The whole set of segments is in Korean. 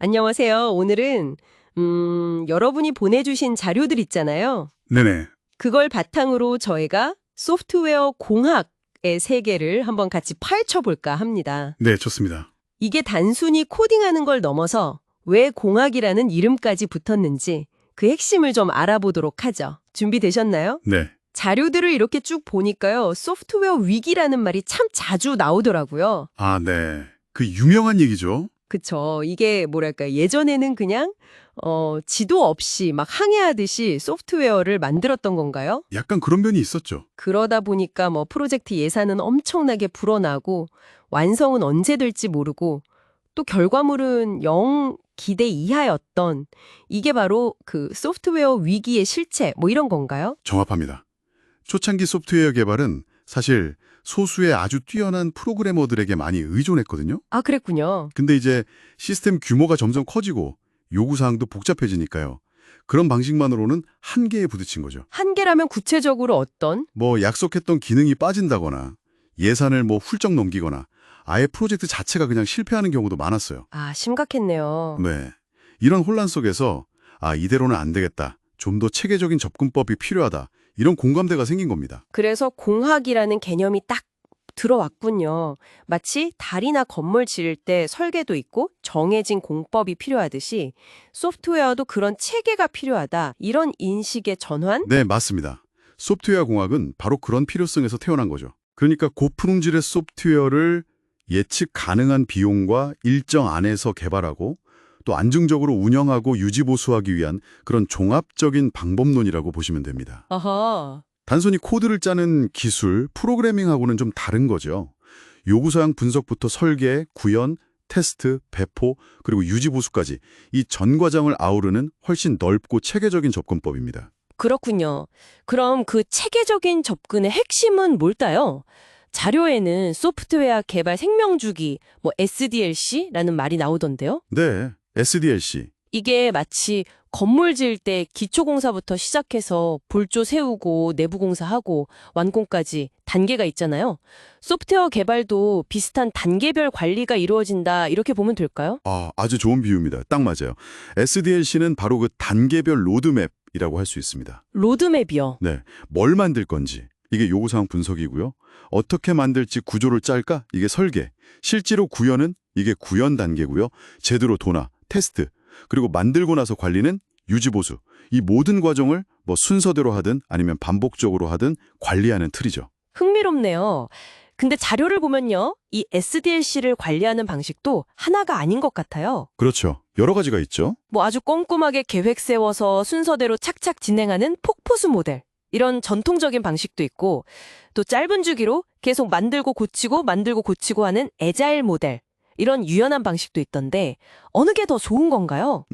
안녕하세요. 오늘은 여러분이 보내주신 자료들 있잖아요. 네네. 그걸 바탕으로 저희가 소프트웨어 공학의 세계를 한번 같이 파헤쳐 볼까 합니다. 네, 좋습니다. 이게 단순히 코딩하는 걸 넘어서 왜 공학이라는 이름까지 붙었는지 그 핵심을 좀 알아보도록 하죠. 준비되셨나요? 네. 자료들을 이렇게 쭉 보니까요. 소프트웨어 위기라는 말이 참 자주 나오더라고요. 아, 네. 그 유명한 얘기죠. 그쵸. 이게 뭐랄까 예전에는 그냥 지도 없이 막 항해하듯이 소프트웨어를 만들었던 건가요? 약간 그런 면이 있었죠. 그러다 보니까 뭐 프로젝트 예산은 엄청나게 불어나고 완성은 언제 될지 모르고 또 결과물은 영 기대 이하였던 이게 바로 그 소프트웨어 위기의 실체 뭐 이런 건가요? 정확합니다. 초창기 소프트웨어 개발은 사실 소수의 아주 뛰어난 프로그래머들에게 많이 의존했거든요. 아, 그랬군요. 근데 이제 시스템 규모가 점점 커지고 요구사항도 복잡해지니까요. 그런 방식만으로는 한계에 부딪힌 거죠. 한계라면 구체적으로 어떤? 뭐 약속했던 기능이 빠진다거나 예산을 뭐 훌쩍 넘기거나 아예 프로젝트 자체가 그냥 실패하는 경우도 많았어요. 아, 심각했네요. 네. 이런 혼란 속에서 이대로는 안 되겠다. 좀 더 체계적인 접근법이 필요하다. 이런 공감대가 생긴 겁니다. 그래서 공학이라는 개념이 딱 들어왔군요. 마치 다리나 건물 지을 때 설계도 있고 정해진 공법이 필요하듯이 소프트웨어도 그런 체계가 필요하다. 이런 인식의 전환? 네, 맞습니다. 소프트웨어 공학은 바로 그런 필요성에서 태어난 거죠. 그러니까 고품질의 소프트웨어를 예측 가능한 비용과 일정 안에서 개발하고 또 안정적으로 운영하고 유지보수하기 위한 그런 종합적인 방법론이라고 보시면 됩니다. 아하. 단순히 코드를 짜는 기술, 프로그래밍하고는 좀 다른 거죠. 요구사항 분석부터 설계, 구현, 테스트, 배포, 그리고 유지보수까지 이 전 과정을 아우르는 훨씬 넓고 체계적인 접근법입니다. 그렇군요. 그럼 그 체계적인 접근의 핵심은 뭘까요? 자료에는 소프트웨어 개발 생명주기, 뭐 SDLC라는 말이 나오던데요. 네, SDLC. 이게 마치 건물 지을 때 기초공사부터 시작해서 볼조 세우고 내부 공사하고 완공까지 단계가 있잖아요. 소프트웨어 개발도 비슷한 단계별 관리가 이루어진다 이렇게 보면 될까요? 아주 좋은 비유입니다. 딱 맞아요. SDLC는 바로 그 단계별 로드맵이라고 할 수 있습니다. 로드맵이요. 네, 뭘 만들 건지, 이게 요구사항 분석이고요. 어떻게 만들지 구조를 짤까? 이게 설계. 실제로 구현은 이게 구현 단계고요. 제대로 도나, 테스트, 그리고 만들고 나서 관리는 유지보수. 이 모든 과정을 뭐 순서대로 하든 아니면 반복적으로 하든 관리하는 틀이죠. 흥미롭네요. 근데 자료를 보면요. 이 SDLC를 관리하는 방식도 하나가 아닌 것 같아요. 그렇죠. 여러 가지가 있죠. 뭐 아주 꼼꼼하게 계획 세워서 순서대로 착착 진행하는 폭포수 모델. 이런 전통적인 방식도 있고 또 짧은 주기로 계속 만들고 고치고 하는 애자일 모델. 이런 유연한 방식도 있던데 어느 게 더 좋은 건가요?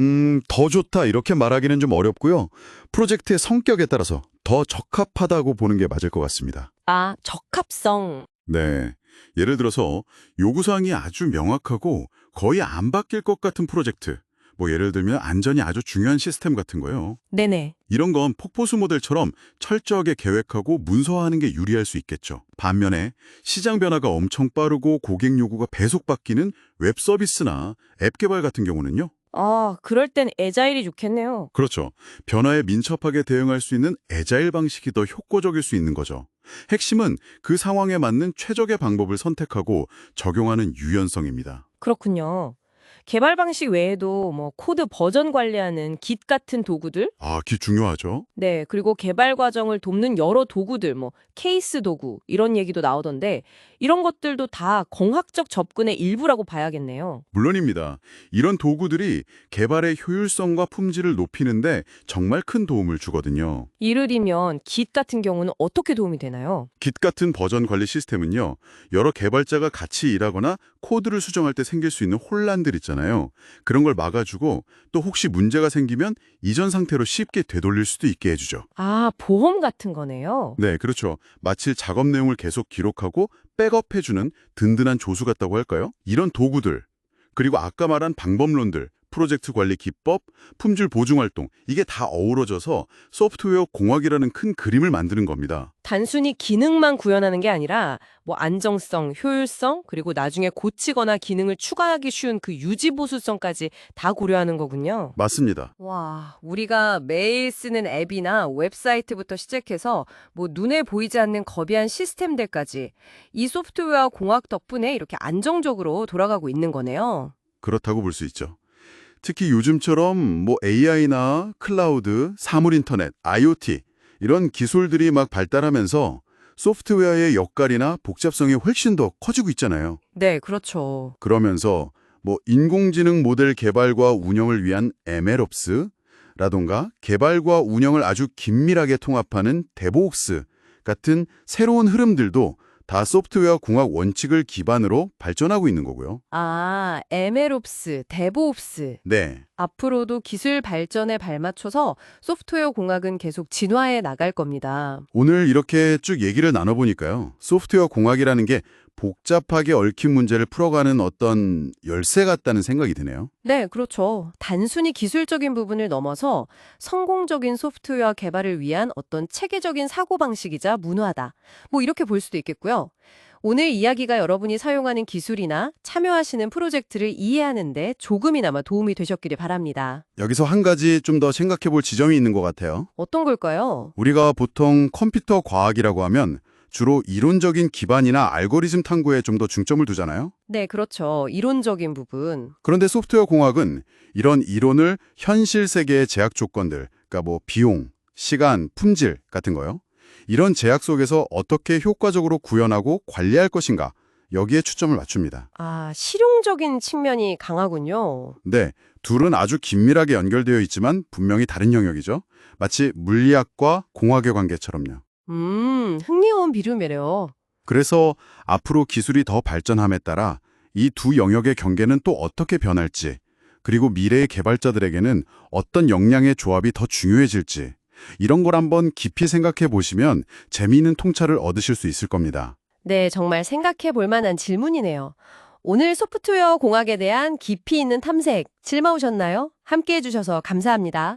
더 좋다 이렇게 말하기는 좀 어렵고요. 프로젝트의 성격에 따라서 더 적합하다고 보는 게 맞을 것 같습니다. 아, 적합성. 네. 예를 들어서 요구사항이 아주 명확하고 거의 안 바뀔 것 같은 프로젝트. 뭐 예를 들면 안전이 아주 중요한 시스템 같은 거요. 네네. 이런 건 폭포수 모델처럼 철저하게 계획하고 문서화하는 게 유리할 수 있겠죠. 반면에 시장 변화가 엄청 빠르고 고객 요구가 배속 바뀌는 웹 서비스나 앱 개발 같은 경우는요. 아, 그럴 땐 애자일이 좋겠네요. 그렇죠. 변화에 민첩하게 대응할 수 있는 애자일 방식이 더 효과적일 수 있는 거죠. 핵심은 그 상황에 맞는 최적의 방법을 선택하고 적용하는 유연성입니다. 그렇군요. 개발 방식 외에도 뭐 코드 버전 관리하는 Git 같은 도구들, 기 중요하죠. 네, 그리고 개발 과정을 돕는 여러 도구들, 뭐 케이스 도구 이런 얘기도 나오던데 이런 것들도 다 공학적 접근의 일부라고 봐야겠네요. 물론입니다. 이런 도구들이 개발의 효율성과 품질을 높이는데 정말 큰 도움을 주거든요. 이를이면 Git 같은 경우는 어떻게 도움이 되나요? Git 같은 버전 관리 시스템은요. 여러 개발자가 같이 일하거나 코드를 수정할 때 생길 수 있는 혼란들 있잖아요. 그런 걸 막아주고 또 혹시 문제가 생기면 이전 상태로 쉽게 되돌릴 수도 있게 해주죠. 아, 보험 같은 거네요. 네, 그렇죠. 마치 작업 내용을 계속 기록하고 백업해주는 든든한 조수 같다고 할까요? 이런 도구들, 그리고 아까 말한 방법론들, 프로젝트 관리 기법, 품질 보증 활동 이게 다 어우러져서 소프트웨어 공학이라는 큰 그림을 만드는 겁니다. 단순히 기능만 구현하는 게 아니라 뭐 안정성, 효율성, 그리고 나중에 고치거나 기능을 추가하기 쉬운 그 유지 보수성까지 다 고려하는 거군요. 맞습니다. 와, 우리가 매일 쓰는 앱이나 웹사이트부터 시작해서 뭐 눈에 보이지 않는 거대한 시스템들까지 이 소프트웨어 공학 덕분에 이렇게 안정적으로 돌아가고 있는 거네요. 그렇다고 볼 수 있죠. 특히 요즘처럼 뭐 AI나 클라우드, 사물 인터넷, IoT 이런 기술들이 막 발달하면서 소프트웨어의 역할이나 복잡성이 훨씬 더 커지고 있잖아요. 네, 그렇죠. 그러면서 뭐 인공지능 모델 개발과 운영을 위한 MLOps라던가 개발과 운영을 아주 긴밀하게 통합하는 DevOps 같은 새로운 흐름들도 다 소프트웨어 공학 원칙을 기반으로 발전하고 있는 거고요. 아, MLOps, DevOps. 네. 앞으로도 기술 발전에 발맞춰서 소프트웨어 공학은 계속 진화해 나갈 겁니다. 오늘 이렇게 쭉 얘기를 나눠보니까요. 소프트웨어 공학이라는 게 복잡하게 얽힌 문제를 풀어가는 어떤 열쇠 같다는 생각이 드네요. 네, 그렇죠. 단순히 기술적인 부분을 넘어서 성공적인 소프트웨어 개발을 위한 어떤 체계적인 사고방식이자 문화다. 뭐 이렇게 볼 수도 있겠고요. 오늘 이야기가 여러분이 사용하는 기술이나 참여하시는 프로젝트를 이해하는 데 조금이나마 도움이 되셨기를 바랍니다. 여기서 한 가지 좀 더 생각해 볼 지점이 있는 것 같아요. 어떤 걸까요? 우리가 보통 컴퓨터 과학이라고 하면 주로 이론적인 기반이나 알고리즘 탐구에 좀 더 중점을 두잖아요. 네, 그렇죠. 이론적인 부분. 그런데 소프트웨어 공학은 이런 이론을 현실 세계의 제약 조건들, 그러니까 뭐 비용, 시간, 품질 같은 거요. 이런 제약 속에서 어떻게 효과적으로 구현하고 관리할 것인가, 여기에 초점을 맞춥니다. 아, 실용적인 측면이 강하군요. 네, 둘은 아주 긴밀하게 연결되어 있지만 분명히 다른 영역이죠. 마치 물리학과 공학의 관계처럼요. 흥미로운 비유네요. 그래서 앞으로 기술이 더 발전함에 따라 이 두 영역의 경계는 또 어떻게 변할지, 그리고 미래의 개발자들에게는 어떤 역량의 조합이 더 중요해질지, 이런 걸 한번 깊이 생각해 보시면 재미있는 통찰을 얻으실 수 있을 겁니다. 네, 정말 생각해 볼 만한 질문이네요. 오늘 소프트웨어 공학에 대한 깊이 있는 탐색 즐거우셨나요? 함께 해주셔서 감사합니다.